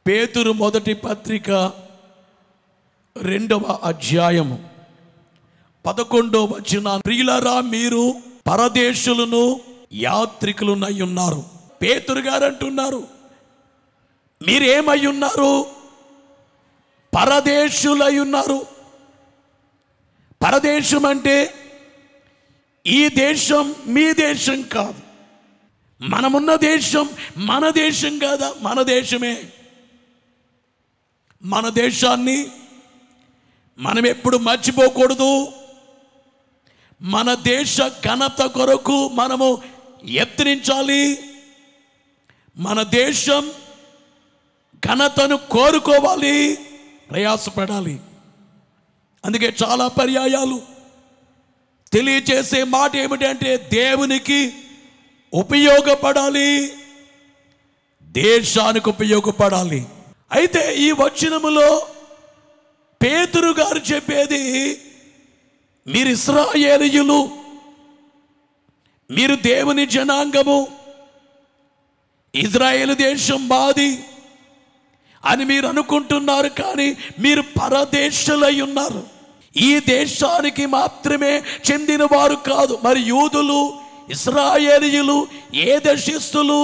పేతురు మొదటి పత్రిక 2వ అధ్యాయము 11వ వచనం, ప్రియులారా మీరు పరదేశులను యాత్రికులనై ఉన్నారు. పేతురు గారు అంటున్నారు, మీరేమై ఉన్నారు? పరదేశులై ఉన్నారు. పరదేశం అంటే ఈ దేశం మీ దేశం కాదు. మనమున్న దేశం మన దేశం కాదా? మన దేశమే. మన దేశాన్ని మనం ఎప్పుడు మర్చిపోకూడదు. మన దేశ ఘనత కొరకు మనము యత్నించాలి. మన దేశం ఘనతను కోరుకోవాలి, ప్రయాసపడాలి. అందుకే చాలా పర్యాయాలు తెలియచేసే మాట ఏమిటంటే దేవునికి ఉపయోగపడాలి, దేశానికి ఉపయోగపడాలి. అయితే ఈ వచనములో పేతురు గారు చెప్పేది, మీరు ఇశ్రాయేలీయులు, మీరు దేవుని జనాంగము, ఇజ్రాయేలు దేశం మాది అని మీరు అనుకుంటున్నారు. కానీ మీరు పరదేశులై ఉన్నారు. ఈ దేశానికి మాత్రమే చెందిన వారు కాదు. మరి యూదులు, ఇశ్రాయేలీయులు ఏ దేశస్థులు?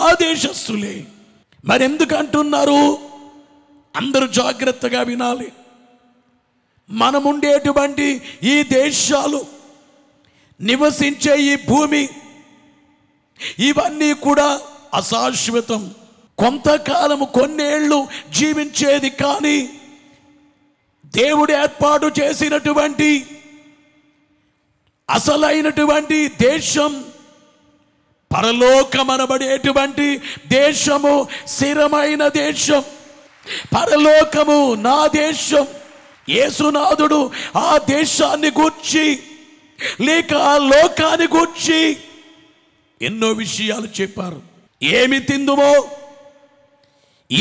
ఆ దేశస్థులే. మరి ఎందుకు అంటున్నారు? అందరూ జాగ్రత్తగా వినాలి. మనముండేటువంటి ఈ దేశాలు, నివసించే ఈ భూమి, ఇవన్నీ కూడా అశాశ్వతం. కొంతకాలము, కొన్నేళ్ళు జీవించేది. కానీ దేవుడు ఏర్పాటు చేసినటువంటి అసలైనటువంటి దేశం, పరలోకమనబడేటువంటి దేశము, స్థిరమైన దేశం. పరలోకము నా దేశం. యేసునాథుడు ఆ దేశాన్ని గూర్చి, లేక ఆ లోకాన్ని గూర్చి ఎన్నో విషయాలు చెప్పారు. ఏమి తిందుమో,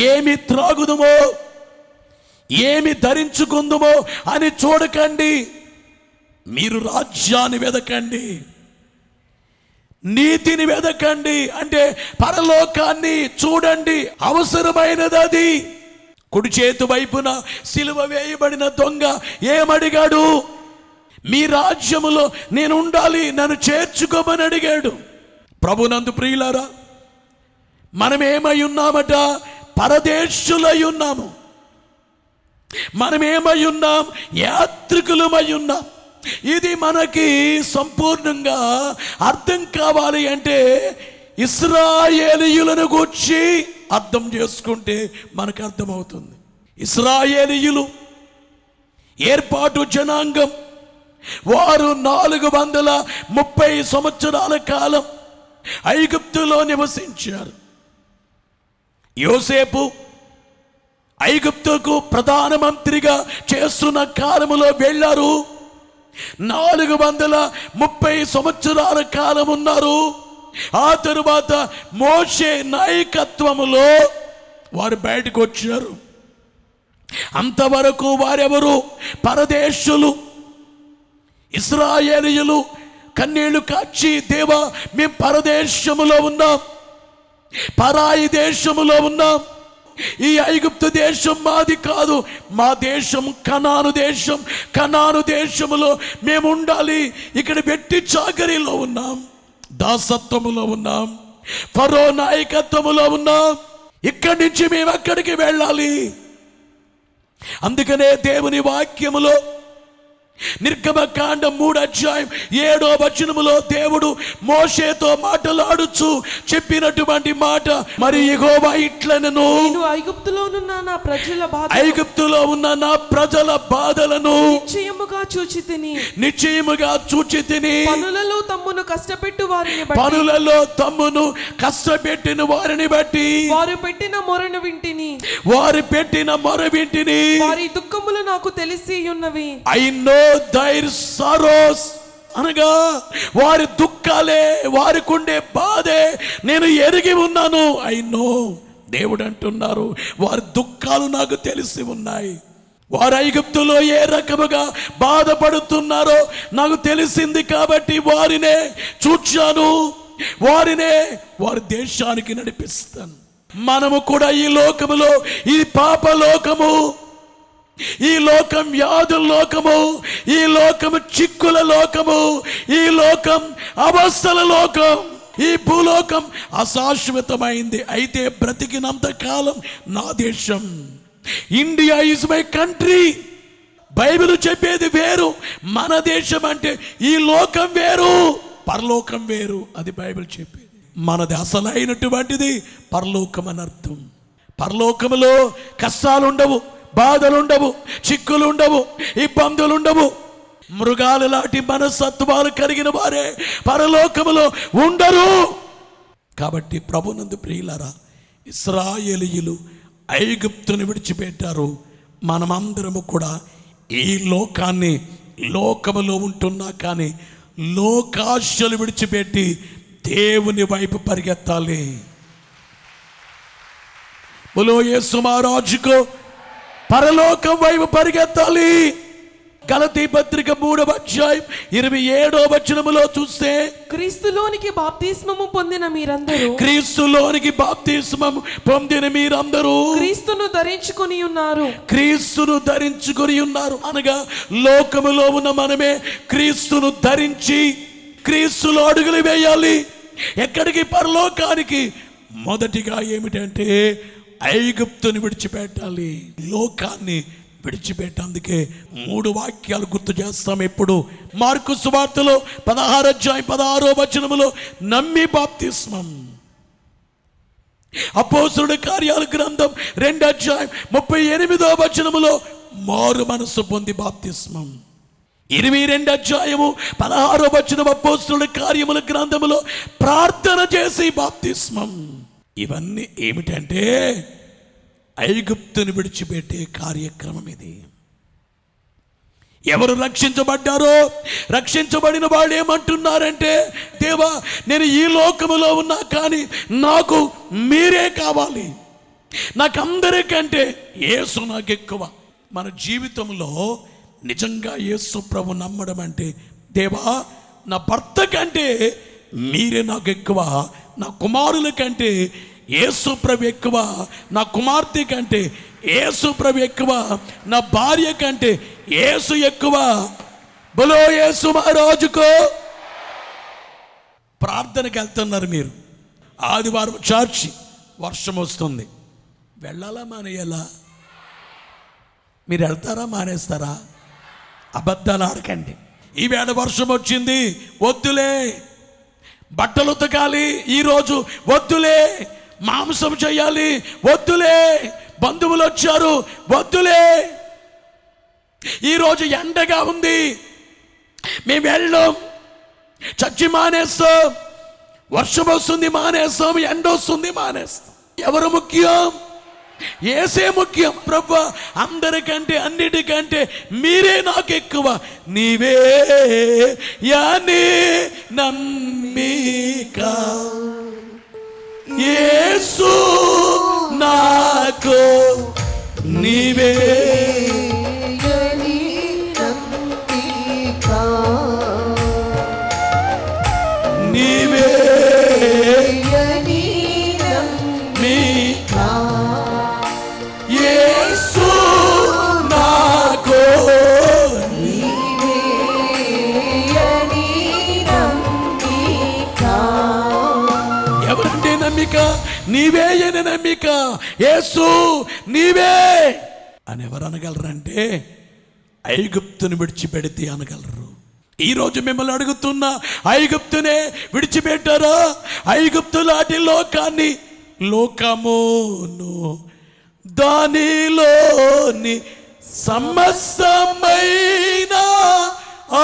ఏమి త్రాగుదుమో, ఏమి ధరించుకుందుమో అని చూడకండి. మీరు రాజ్యాన్ని వెదకండి, నీతిని వెదకండి. అంటే పరలోకాన్ని చూడండి. అవసరమైనది అది. కుడి చేతి వైపున సిలువ వేయబడిన దొంగ ఏమడిగాడు? మీ రాజ్యములో నేను ఉండాలి, నన్ను చేర్చుకోమని అడిగాడు. ప్రభునందు ప్రియులారా, మనం ఏమై ఉన్నామట? పరదేశులై ఉన్నాము. మనం ఏమై ఉన్నాం? యాత్రికులమై ఉన్నాం. ఇది మనకి సంపూర్ణంగా అర్థం కావాలి అంటే ఇశ్రాయేలీయులను గూర్చి అర్థం చేసుకుంటే మనకు అర్థమవుతుంది. ఇశ్రాయేలీయులు ఏర్పాటు జనాంగం. వారు 430 సంవత్సరాల కాలం ఐగుప్తులో నివసించారు. యోసేపు ఐగుప్తుకు ప్రధానమంత్రిగా చేస్తున్న కాలములో వెళ్ళారు. 430 సంవత్సరాల కాలం ఉన్నారు. ఆ తరువాత మోషే నాయకత్వములో వారు బయటకు వచ్చారు. అంతవరకు వారెవరు? పరదేశులు. ఇశ్రాయేలీయులు కన్నీళ్లు కార్చి, దేవా మేము పరదేశములో ఉన్నాం, పరాయి దేశములో ఉన్నాం. ఈ ఐగుప్తు దేశం మాది కాదు, మా దేశం కనాను దేశం. కనాను దేశములో మేము ఉండాలి. ఇక్కడ వెట్టి చాకరీలో ఉన్నాం, దాసత్వములో ఉన్నాం, ఫరో నాయకత్వములో ఉన్నాం. ఇక్కడి నుంచి మేము ఎక్కడికి వెళ్ళాలి? అందుకనే దేవుని వాక్యములో నిర్గమకాండం 3:7 దేవుడు మోషేతో మాట్లాడుచు చెప్పినటువంటి మాట, మరి యెహోవా ఇట్లనెను, ఐగుప్తులో ఉన్న నా ప్రజల బాధలను నిశ్చయముగా చూచితిని. పనులలో తమ్మును కష్టపెట్టిన వారిని బట్టి వారు పెట్టిన మొర వింటిని. వారి దుఃఖములు నాకు తెలిసి ఉన్నవి. I know their sorrows. అనగా వారి దుఃఖాలే, వారికి ఉండే బాధే నేను ఎరిగి ఉన్నాను. I know. దేవుడు అంటున్నారు, వారి దుఃఖాలు నాకు తెలిసి ఉన్నాయి. వారు ఐగుప్తులో ఏ రకముగా బాధపడుతున్నారో నాకు తెలిసింది. కాబట్టి వారినే చూచాను, వారినే వారి దేశానికి నడిపిస్తాను. మనము కూడా ఈ లోకములో, ఈ పాప లోకము, ఈ లోకం వ్యాధుల లోకము, ఈ లోకము చిక్కుల లోకము, ఈ లోకం అవస్థల లోకం, ఈ భూలోకం అశాశ్వతమైంది. అయితే బ్రతికినంత కాలం నా దేశం, India is my country. Bible చెప్పేది వేరు. మన దేశం అంటే ఈ లోకం వేరు, పరలోకం వేరు. అది బైబిల్ చెప్పేది. మనది అసలైనటువంటిది పరలోకం అని అర్థం. పరలోకములో కష్టాలు ఉండవు, బాధలు ఉండవు, చిక్కులు ఉండవు, ఇబ్బందులు ఉండవు. మృగాలు లాంటి మనస్తత్వాలు కలిగిన వారే పరలోకములో ఉండరు. కాబట్టి ప్రభునందు ప్రియులారా, ఇశ్రాయేలీయులు ఐగుప్తును విడిచిపెట్టారు. మనమందరము కూడా ఈ లోకాన్ని, లోకములో ఉంటున్నా కానీ లోకాశలు విడిచిపెట్టి దేవుని వైపు పరిగెత్తాలి. బోలో యేసు మహారాజుకు, పరలోకం వైపు పరిగెత్తాలి. గలతీ పత్రిక 3వ అధ్యాయం 27వ వచనములో చూస్తే, క్రీస్తులోనికి బాప్తిస్మము పొందిన మీరందరూ, క్రీస్తులోనికి బాప్తిస్మము పొందిన మీరందరూ క్రీస్తును ధరించుకొని ఉన్నారు. క్రీస్తును ధరించుకొని ఉన్నారు అనగా లోకములో ఉన్న మనమే క్రీస్తును ధరించి క్రీస్తులో అడుగులు వేయాలి. ఎక్కడికి? పరలోకానికి. మొదటిగా ఏమిటంటే ఐగుప్తుని విడిచిపెట్టాలి, లోకాన్ని విడిచిపెట్టేందుకే 3 వాక్యాలు గుర్తు చేస్తాం. ఎప్పుడు? మార్కు సువార్తలో 16వ అధ్యాయం 16వ వచనములో నమ్మి బాప్తిస్మం, అపోస్తలుల కార్యాల గ్రంథం 2వ అధ్యాయం 38వ వచనములో మారు మనసు పొంది బాప్తిస్మం, 22వ అధ్యాయము 16వ వచనం అపోస్తలుల కార్యముల గ్రంథములో ప్రార్థన చేసి బాప్తిస్మం. ఇవన్నీ ఏమిటంటే ఐగుప్తుని విడిచిపెట్టే కార్యక్రమం ఇది. ఎవరు రక్షించబడ్డారో, రక్షించబడిన వాళ్ళు ఏమంటున్నారంటే, దేవా నేను ఈ లోకములో ఉన్నా కానీ నాకు మీరే కావాలి, నాకు అందరికంటే యేసు నాకు ఎక్కువ. మన జీవితంలో నిజంగా యేసు ప్రభు నమ్మడం అంటే, దేవా నా భర్త కంటే మీరే నాకు ఎక్కువ, నా కుమారుల కంటే యేసు ప్రభు ఎక్కువ, నా కుమార్తె కంటే యేసు ప్రభు ఎక్కువ, నా భార్య కంటే యేసు ఎక్కువ. బోలో యేసు మహారాజుకో. ప్రార్థనకి వెళ్తున్నారు మీరు, ఆదివారం చర్చి, వర్షం వస్తుంది, వెళ్ళాలా మానేయాలా? మీరు వెళ్తారా మానేస్తారా? అబద్ధాలు ఆడకండి. ఈవేళ వర్షం వచ్చింది, వద్దులే. బట్టలు ఉతకాలి ఈరోజు, వద్దులే. మాంసం చేయాలి, వద్దులే. బంధువులు వచ్చారు, వద్దులే. ఈరోజు ఎండగా ఉంది, మేము వెళ్ళాం, చచ్చి మానేస్తాం. వర్షం వస్తుంది మానేస్తాం, ఎండ వస్తుంది మానేస్తాం. ఎవరు ముఖ్యం? యేసే ముఖ్యం. ప్రభువా అందరికంటే అన్నిటికంటే మీరే నాకు ఎక్కువ, నీవే యాని నమ్మిక, యేసు నాకు నీవే నీవే యేసు నాకు ఎవరంటే నమ్మిక? నీవే అని నమ్మిక. యేసు నీవే అని ఎవరు అనగలరంటే ఐగుప్తుని విడిచిపెడితే అనగలరు. ఈరోజు మిమ్మల్ని అడుగుతున్నా, ఐగుప్తునే విడిచిపెట్టారా? ఐగుప్తు లాంటి లోకాన్ని, లోకమును దానిలోని సమస్తమైన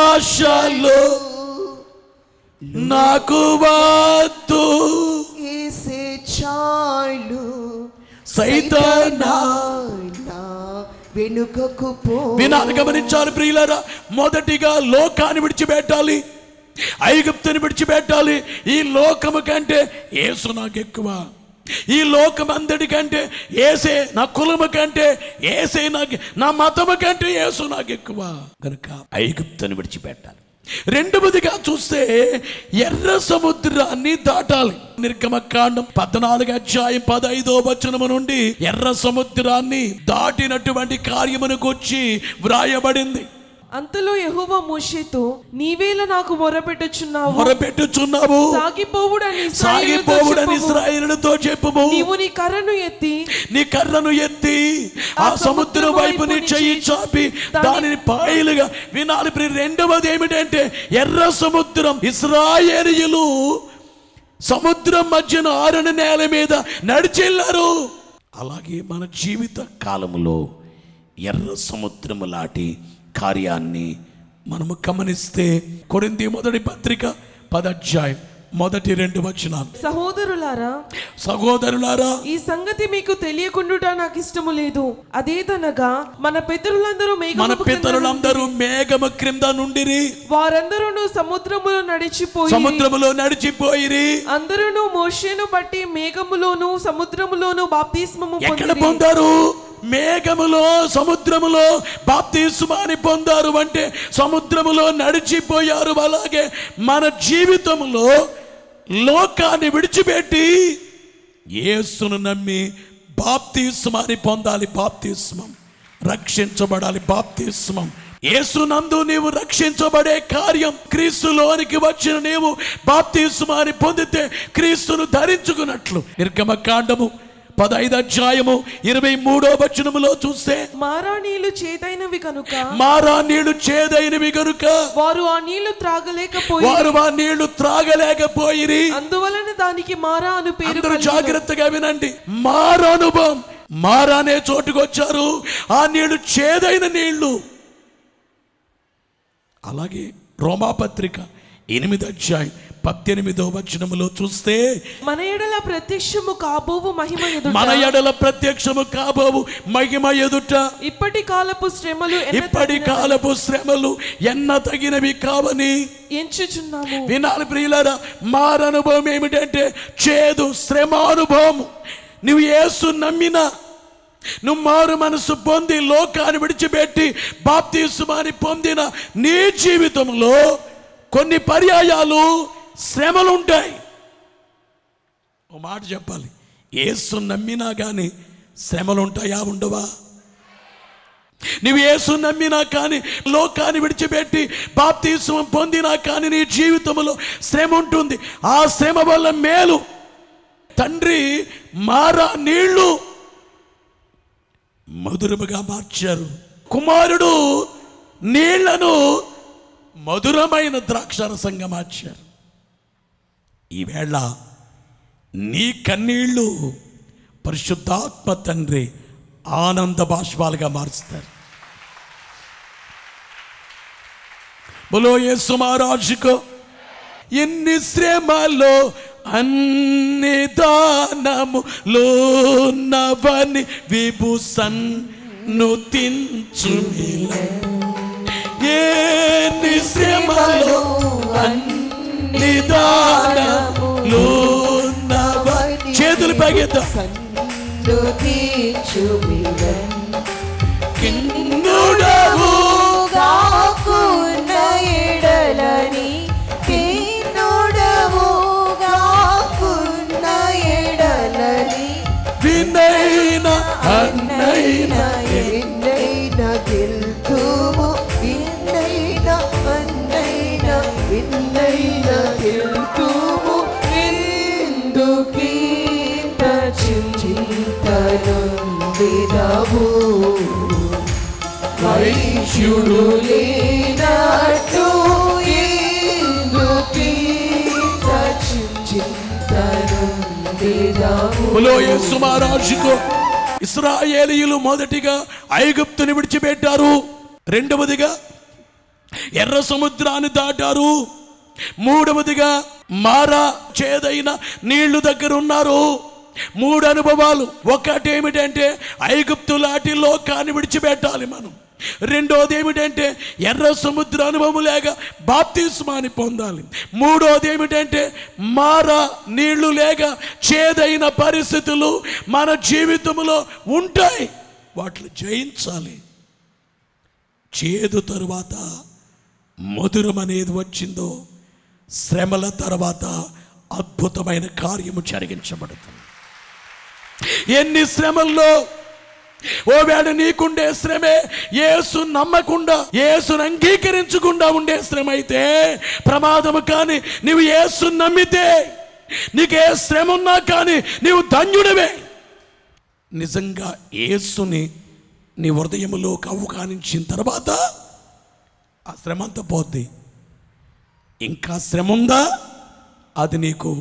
ఆశలు నాకు వద్దు, చాలు సైతానా వెనుకకు పో. వినాలి, గమనించాలి ప్రియులారా. మొదటిగా లోకాన్ని విడిచిపెట్టాలి, ఐగుప్తుని విడిచిపెట్టాలి. ఈ లోకము కంటే యేసు నాకు ఎక్కువ, ఈ లోకం అందరికంటే యేసే, నా కులము కంటే యేసే నాకు, నా మతము కంటే యేసు నాకు ఎక్కువ. కనుక ఐగుప్తుని విడిచిపెట్టాలి. రెండవదిగా చూస్తే ఎర్ర సముద్రాన్ని దాటాలి. నిర్గమకాండం 14:15 నుండి ఎర్ర సముద్రాన్ని దాటినటువంటి కార్యమును గురించి వ్రాయబడింది. అంతలో యెహోవా మోషేతో, నీవేళ నాకు మొరపెట్టుచున్నావు, సాగిపోవుడని ఇశ్రాయేలుతో చెప్పుము. నీవు నీ కర్రను ఎత్తి ఆ సముద్రం వైపు నీ చెయ్యి చాపి దానిని పాయలుగా వినాలి. రెండవది ఏమిటంటే ఎర్ర సముద్రం, ఇశ్రాయేలీయులు సముద్రం మధ్యన ఆరని నేల మీద నడిచెళ్ళారు. అలాగే మన జీవిత కాలంలో ఎర్ర సముద్రము లాంటి కార్యాన్ని మనము గమనిస్తే కొరింథీ మొదటి పత్రిక 10:1-2 సహోదరులారా, ఈ సంగతి మీకు తెలియకుండుట నాకు ఇష్టము లేదు. అదేదనగా మన పితరులందరూ మేఘము క్రింద నుండిరి, వారందరూ సముద్రములో నడిచిపోయిరి. అందరూ మోషేను బట్టి మేఘములోను సముద్రములోను బాప్తిస్మము పొందారు. మేఘములో సముద్రములో బాప్తిస్మాన్ని పొందారు అంటే సముద్రములో నడిచిపోయారు. అలాగే మన జీవితంలో లోకాన్ని విడిచిపెట్టి యేసును నమ్మి బాప్తిస్మాన్ని పొందాలి. బాప్తిస్మం, రక్షించబడాలి. బాప్తిస్మం, యేసునందు నీవు రక్షించబడే కార్యం. క్రీస్తులోనికి వచ్చిన నీవు బాప్తిస్మాన్ని పొందితే క్రీస్తును ధరించుకున్నట్లు. నిర్గమకాండము 15:23 చూస్తే మారా నీళ్లు చేదైనవి కనుక వారు ఆ నీళ్లు త్రాగలేకపోయిరి. అందువలన దానికి మారా అను పేరు. జాగ్రత్తగా వినండి. మారా అనుభవం, మారా అనే చోటుకు వచ్చారు. ఆ నీళ్లు చేదైన నీళ్లు. అలాగే రోమాపత్రిక 8:18 చూస్తే మన ఎడల ప్రత్యక్షము కాబోవు మహిమ ఎదుట ఇప్పటి కాలపు శ్రమలు ఎన్న తగినవి కావని ఎంచుచున్నాము. వినాలి ప్రియులారా, మారనుభవం ఏమిటంటే చేదు శ్రమానుభవం. నువ్వు యేసు నమ్మినా, నువ్వు మారు మనసు పొంది లోకాన్ని విడిచిపెట్టి బాప్తిస్మాన్ని పొందిన నీ జీవితంలో కొన్ని పర్యాయాలు శ్రమలు ఉంటాయి. ఓ మాట చెప్పాలి, యేసు నమ్మినా కానీ శ్రమలు ఉంటాయా? ఉండవా? నువ్వు యేసు నమ్మినా కానీ లోకాన్ని విడిచిపెట్టి బాప్తిస్మం పొందినా కానీ నీ జీవితంలో శ్రమ ఉంటుంది. ఆ శ్రమ వల్ల మేలు. తండ్రి మారా నీళ్లు మధురముగా మార్చారు. కుమారుడు నీళ్లను మధురమైన ద్రాక్షారసంగా మార్చారు. ఈవేళ నీ కన్నీళ్లు పరిశుద్ధాత్మ తండ్రి ఆనంద బాష్పాలుగా మారుస్తారు. బోలో యేసు మహారాజుకు. ఎన్ని శ్రమలో అన్ని దానములో నవని విభూసన్ను తించుమిల. ఎన్ని శ్రమలో అన్ని దానములో నవని. చేతులు పైకెత్తాం. కిన్నుడవు గాకున్న ఎడలని, కిన్నుడవు గాకున్న ఎడలని, వినైన అన్నైన ఎన్నైన గెల్తుము, వినైన అన్నైన వినైన గెల్తుము. ఎందుకీత చింతనుందిదవు, వైశ్యుడు లేనట్టు ఎందుకీత చింతనుందిదవు. బోలో యేసు మహారాజుకు. ఇశ్రాయేలీయులు మొదటిగా ఐగుప్తుని విడిచిపెట్టారు. రెండవదిగా ఎర్ర సముద్రాన్ని దాటారు. మూడవదిగా మారా చేదైన నీళ్లు దగ్గర ఉన్నారు. మూడు అనుభవాలు. ఒకటి ఏమిటంటే ఐగుప్తు లాంటి లోకాన్ని విడిచిపెట్టాలి మనం. రెండోది ఏమిటంటే ఎర్ర సముద్ర అనుభవం లేక బాప్తిస్మాన్ని పొందాలి. మూడోది ఏమిటంటే మారా నీళ్లు లేక చేదైన పరిస్థితులు మన జీవితంలో ఉంటాయి. వాటిని జయించాలి. చేదు తరువాత మధురం అనేది వచ్చిందో శ్రమల తర్వాత అద్భుతమైన కార్యము జరిగించబడుతుంది. ఎన్ని శ్రమల్లో ఓవేళ నీకుండే శ్రమే యేసు నమ్మకుండా, యేసును అంగీకరించకుండా ఉండే శ్రమ అయితే ప్రమాదము. కానీ నీవు యేసు నమ్మితే నీకే శ్రమ ఉన్నా కానీ నీవు ధన్యుడివే. నిజంగా యేసుని నీ హృదయములోకి అవగానించిన తర్వాత ఆ శ్రమ అంతా పోద్ది. ఇంకా శ్రమ ఉందా, అది నీకు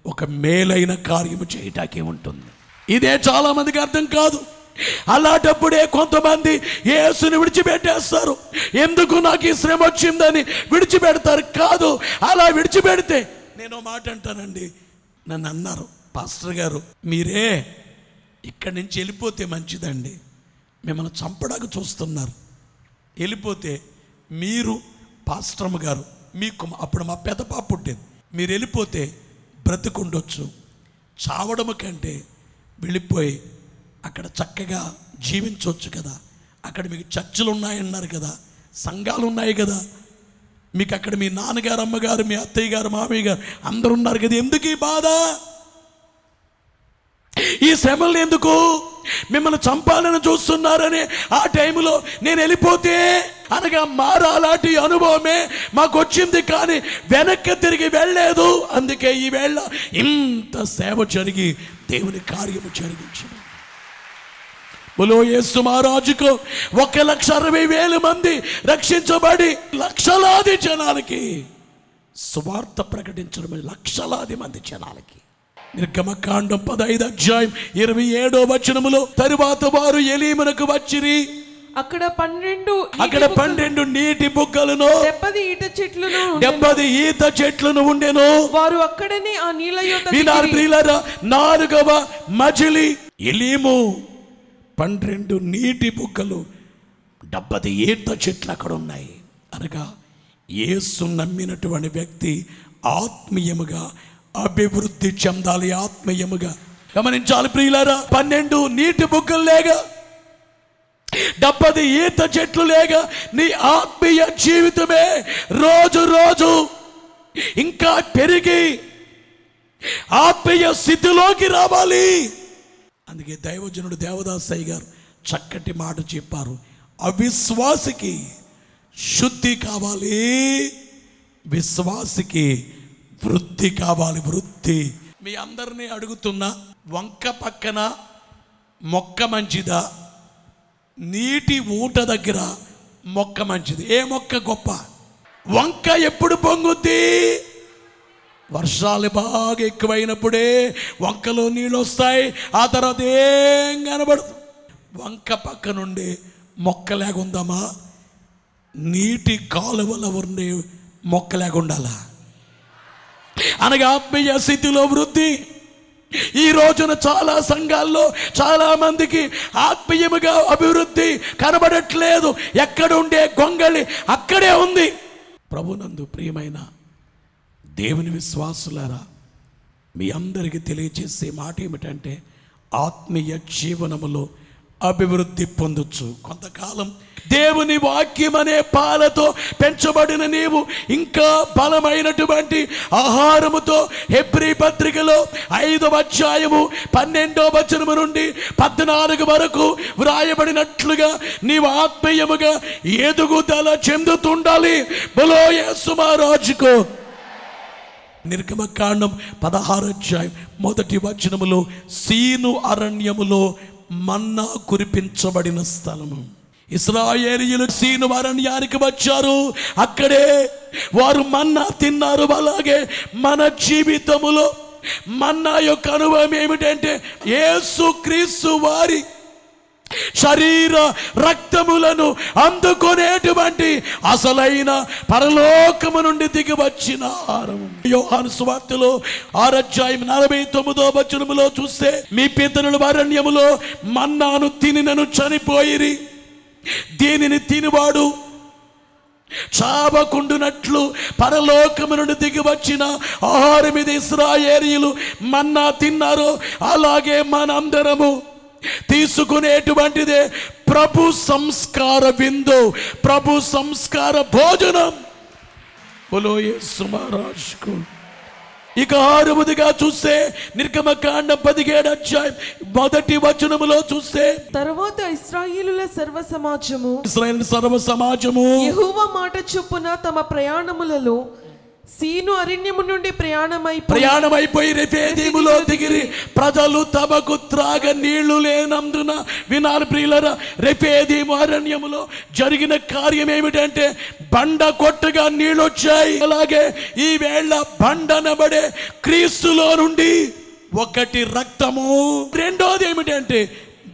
ఒక మేలైన కార్యము చేయటానికి ఉంటుంది. ఇదే చాలా మందికి అర్థం కాదు. అలాంటప్పుడే కొంతమంది యేసుని విడిచిపెట్టేస్తారు. ఎందుకు నాకు ఈ శ్రమ వచ్చిందని విడిచిపెడతారు. కాదు, అలా విడిచిపెడితే నేను మాట అంటానండి. నన్ను అన్నారు, పాస్టర్ గారు మీరే ఇక్కడి నుంచి వెళ్ళిపోతే మంచిదండి, మిమ్మల్ని చంపడానికి చూస్తున్నారు. వెళ్ళిపోతే మీరు పాస్టర్మ గారు మీకు, అప్పుడు మా పెద్ద పాప పుట్టేది, మీరు వెళ్ళిపోతే బ్రతికుండొచ్చు, చావడం కంటే వెళ్ళిపోయి అక్కడ చక్కగా జీవించవచ్చు కదా, అక్కడ మీకు చర్చిలు ఉన్నాయన్నారు కదా, సంఘాలు ఉన్నాయి కదా, మీకు అక్కడ మీ నాన్నగారు, అమ్మగారు, మీ అత్తయ్య గారు, మామయ్య గారు అందరు ఉన్నారు కదా, ఎందుకు ఈ బాధ, ఈ శ్రమలు ఎందుకు, మిమ్మల్ని చంపాలని చూస్తున్నారని ఆ టైంలో నేను వెళ్ళిపోతే అనగా మారాలాంటి అనుభవమే మాకు వచ్చింది. కానీ వెనక్కి తిరిగి వెళ్ళలేదు. అందుకే ఈ వేళ ఇంత సేవ జరిగి దేవుని కార్యము జరిగించింది. బలో యేసు మహారాజుకు 1,60,000 మంది రక్షించబడి లక్షలాది జనాలకి సువార్త ప్రకటించడం, లక్షలాది మంది జనాలకి. నిర్గమకాండం 15 అధ్యాయం 27వ వచనములో తరువాత వారు ఎలీమునకు వచ్చిరి. అక్కడ 12 నీటి బుగ్గలను 70 ఈత చెట్లను ఉండెను. వారు అక్కడనే ఆ నీళ్ళ యొద్ద వినారు ప్రియులారా, 4వ మజిలీ ఎలీము, 12 నీటి బుగ్గలు, 70 ఈత చెట్లు అక్కడ ఉన్నాయి. అనగా యేసు నమ్మినటువంటి వ్యక్తి ఆత్మీయముగా అభివృద్ధి చెందాలి. ఆత్మీయముగా గమనించాలి ప్రియులారా. 12 నీటి బుగ్గలు లేగా, 70 ఈత చెట్లు లేగా నీ ఆత్మీయ జీవితమే రోజు రోజు ఇంకా పెరిగి ఆత్మీయ స్థితిలోకి రావాలి. అందుకే దైవజనుడు దేవదాసయ్య గారు చక్కటి మాట చెప్పారు, అవిశ్వాసికి శుద్ధి కావాలి, విశ్వాసికి వృద్ధి కావాలి. వృద్ధి. మీ అందరినీ అడుగుతున్నా, వంక పక్కన మొక్క మంచిదా, నీటి ఊట దగ్గర మొక్క మంచిది? ఏ మొక్క గొప్ప? వంక ఎప్పుడు పొంగుద్ది? వర్షాలు బాగా ఎక్కువైనప్పుడే వంకలో నీళ్ళు వస్తాయి, ఆ తర్వాత ఏం కనబడదు. వంక పక్క నుండి మొక్క లేకుందామా, నీటి కాలువల ఉండే మొక్క లేకుండాలా? అనగా ఆత్మీయ స్థితిలో వృద్ధి. ఈ రోజున చాలా సంఘాల్లో చాలా మందికి ఆత్మీయముగా అభివృద్ధి కనబడట్లేదు. ఎక్కడ ఉండే గొంగళి అక్కడే ఉంది. ప్రభునందు ప్రియమైన దేవుని విశ్వాసులారా, మీ అందరికీ తెలియజేసే మాట ఏమిటంటే, ఆత్మీయ జీవనములో అభివృద్ధి పొందొచ్చు. కొంతకాలం దేవుని వాక్యం అనే పాలతో పెంచబడిన నీవు ఇంకా బలమైనటువంటి ఆహారముతో హెబ్రీ పత్రికలో 5వ అధ్యాయము 12వ వచనము నుండి 14 వరకు వ్రాయబడినట్లుగా నీవు ఆత్మీయముగా ఎదుగుదల చెందుతుండాలి. బలో యేసు మహారాజుకు. నిర్గమకాండం 16వ అధ్యాయం 1వ వచనములో సీను అరణ్యములో మన్నా కురిపించబడిన స్థలము. ఇశ్రాయేలీయులు సీను అరణ్యానికి వచ్చారు, అక్కడే వారు మన్నా తిన్నారు. అలాగే మన జీవితములో మన్నా యొక్క అనుభవం ఏమిటంటే, యేసుక్రీస్తు వారి శరీర రక్తములను అందుకునేటువంటి అసలైన పరలోకము నుండి దిగి వచ్చిన ఆహారం. యోహాను సువార్తలో 6వ అధ్యాయం 49వ వచనములో చూస్తే, మీ పితరులు అరణ్యములో మన్నాను తినినను చనిపోయిరి, దీనిని తినివాడు చావకుండునట్లు పరలోకము నుండి దిగి వచ్చిన ఆహారం ఇది. ఇశ్రాయేలీయులు మన్నా తిన్నారు, అలాగే మనందరము తీసుకునేటువంటిదే ప్రభు సంస్కార విందు, ప్రభు సంస్కార భోజనం. బోలో యేసు మహారాజుకు. ఇక 6వదిగా చూస్తే నిర్గమకాండం 17 అధ్యాయం 1 వచనములో చూస్తే, తరువాత ఇశ్రాయేలుల సర్వ సమాజము యెహోవా మాట చొప్పున తమ ప్రయాణములలో సీను అరణ్యము నుండి ప్రయాణమైపోయి రెఫీదీములో దిగిరి. ప్రజలు తమకు త్రాగ నీళ్లు లేనందున, వినాలి ప్రియులారా, రెఫీదీము అరణ్యములో జరిగిన కార్యం ఏమిటంటే బండ కొట్టగా నీళ్ళు వచ్చాయి. అలాగే ఈ వేళ బండనబడే క్రీస్తులో నుండి ఒకటి రక్తము, రెండోది ఏమిటంటే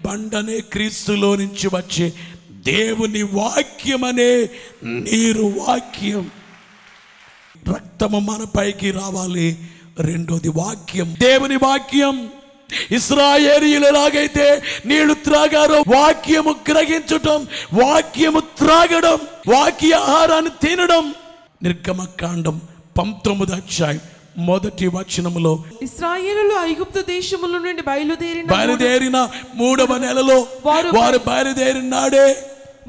బండనే క్రీస్తులో నుంచి వచ్చే దేవుని వాక్యం అనే నీరు వాక్యం. రక్తము మన పైకి రావాలి. రెండోది వాక్యం, దేవుని వాక్యం. ఇశ్రాయేలీయులు ఎలాగైతే నీళ్లు త్రాగారో వాక్యము గ్రహించటం, వాక్యము త్రాగడం, వాక్య ఆహారాన్ని తినడం. నిర్గమకాండం 19 అధ్యాయం 1 వచనములో, ఇశ్రాయేలులు ఐగుప్తు దేశముల నుండి బయలుదేరిన 3వ నెలలో వారు బయలుదేరిన నాడే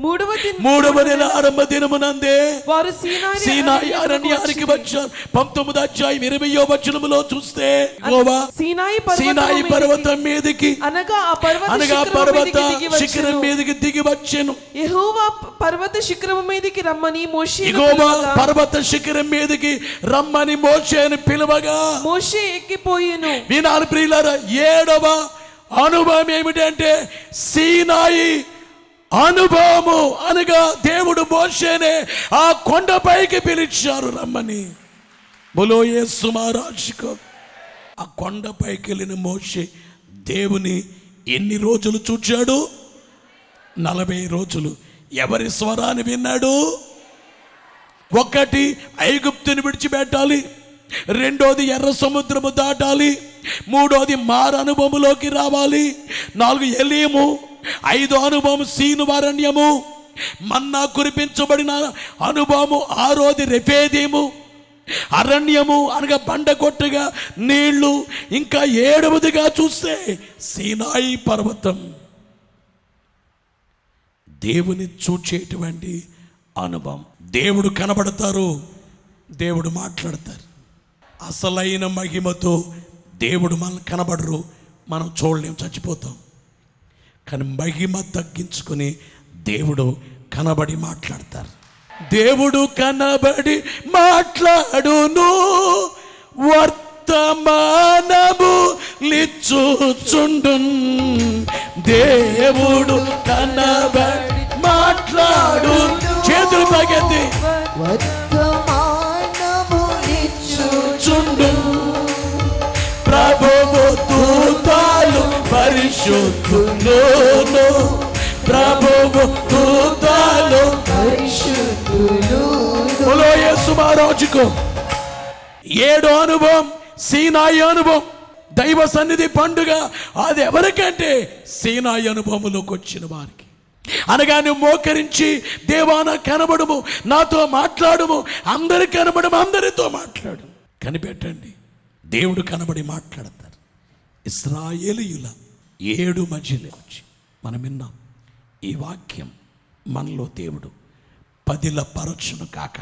3వ నెల ఆరంభ దినమునందే వారు సీనాయి అరణ్యానికి వచ్చారు. 19 అధ్యాయం 20వ వచనములో చూస్తే, సీనాయి పర్వతం మీదకి అనగా పర్వత శిఖరం మీదకి దిగి వచ్చెను. యెహోవా పర్వత శిఖరం మీదకి రమ్మని పర్వత శిఖరం మీదకి రమ్మని మోషేను పిలువగా మోషే ఎక్కిపోయెను. వినాలి ప్రియులారా, 7వ అనుభవం ఏమిటంటే సీనాయి అనుభవము. అనగా దేవుడు మోషేనే ఆ కొండపైకి పిలిచారు రమ్మని. బోలో యేసు మహారాజుకు. ఆ కొండపైకి వెళ్ళిన మోషే దేవుని ఎన్ని రోజులు చూచాడు? 40 రోజులు. ఎవరి స్వరాన్ని విన్నాడు? 1 ఐగుప్తుని విడిచిపెట్టాలి, 2ది ఎర్ర సముద్రము దాటాలి, 3ది మారు అనుభవంలోకి రావాలి, 4 ఎలీము, 5 అనుభవం సీను అరణ్యము, మన్నా కురిపించబడిన అనుభవము, 6వది రెఫీదీము అరణ్యము అనగా బండ కొట్టగా నీళ్లు, ఇంకా 7వదిగా చూస్తే సీనాయి పర్వతం. దేవుని చూచేటువంటి అనుభవం. దేవుడు కనబడతారు, దేవుడు మాట్లాడతారు. అసలైన మహిమతో దేవుడు మనం కనబడరు, మనం చూడలేం, చచ్చిపోతాం. కానీ మహిమ తగ్గించుకుని దేవుడు కనబడి మాట్లాడతారు. దేవుడు కనబడి మాట్లాడును, వర్తమానము లిచ్చుచుండు. దేవుడు కనబడి మాట్లాడు. చేతులు పగెత్తి వర్తమానము లిచ్చుచుండు. ప్రభువు దూతలు పరిశుద్ధులు, ప్రభువు దూతలు పరిశుద్ధులు. బోలో యేసు మహారాజుకు. 7వ అనుభవం సీనాయి అనుభవం, దైవ సన్నిధి పండుగ. అది ఎవరికంటే సీనాయి అనుభవంలోకి వచ్చిన వారికి. అనగా నువ్వు మోకరించి, దేవా నాకు కనబడుము, నాతో మాట్లాడుము, అందరికి కనబడము, అందరితో మాట్లాడు. కనిపెట్టండి, దేవుడు కనబడి మాట్లాడతారు. ఇశ్రాయేలీయుల 7 మధ్యలో వచ్చి మనం విన్నాం. ఈ వాక్యం మనలో దేవుడు పదిలపరచును కాక.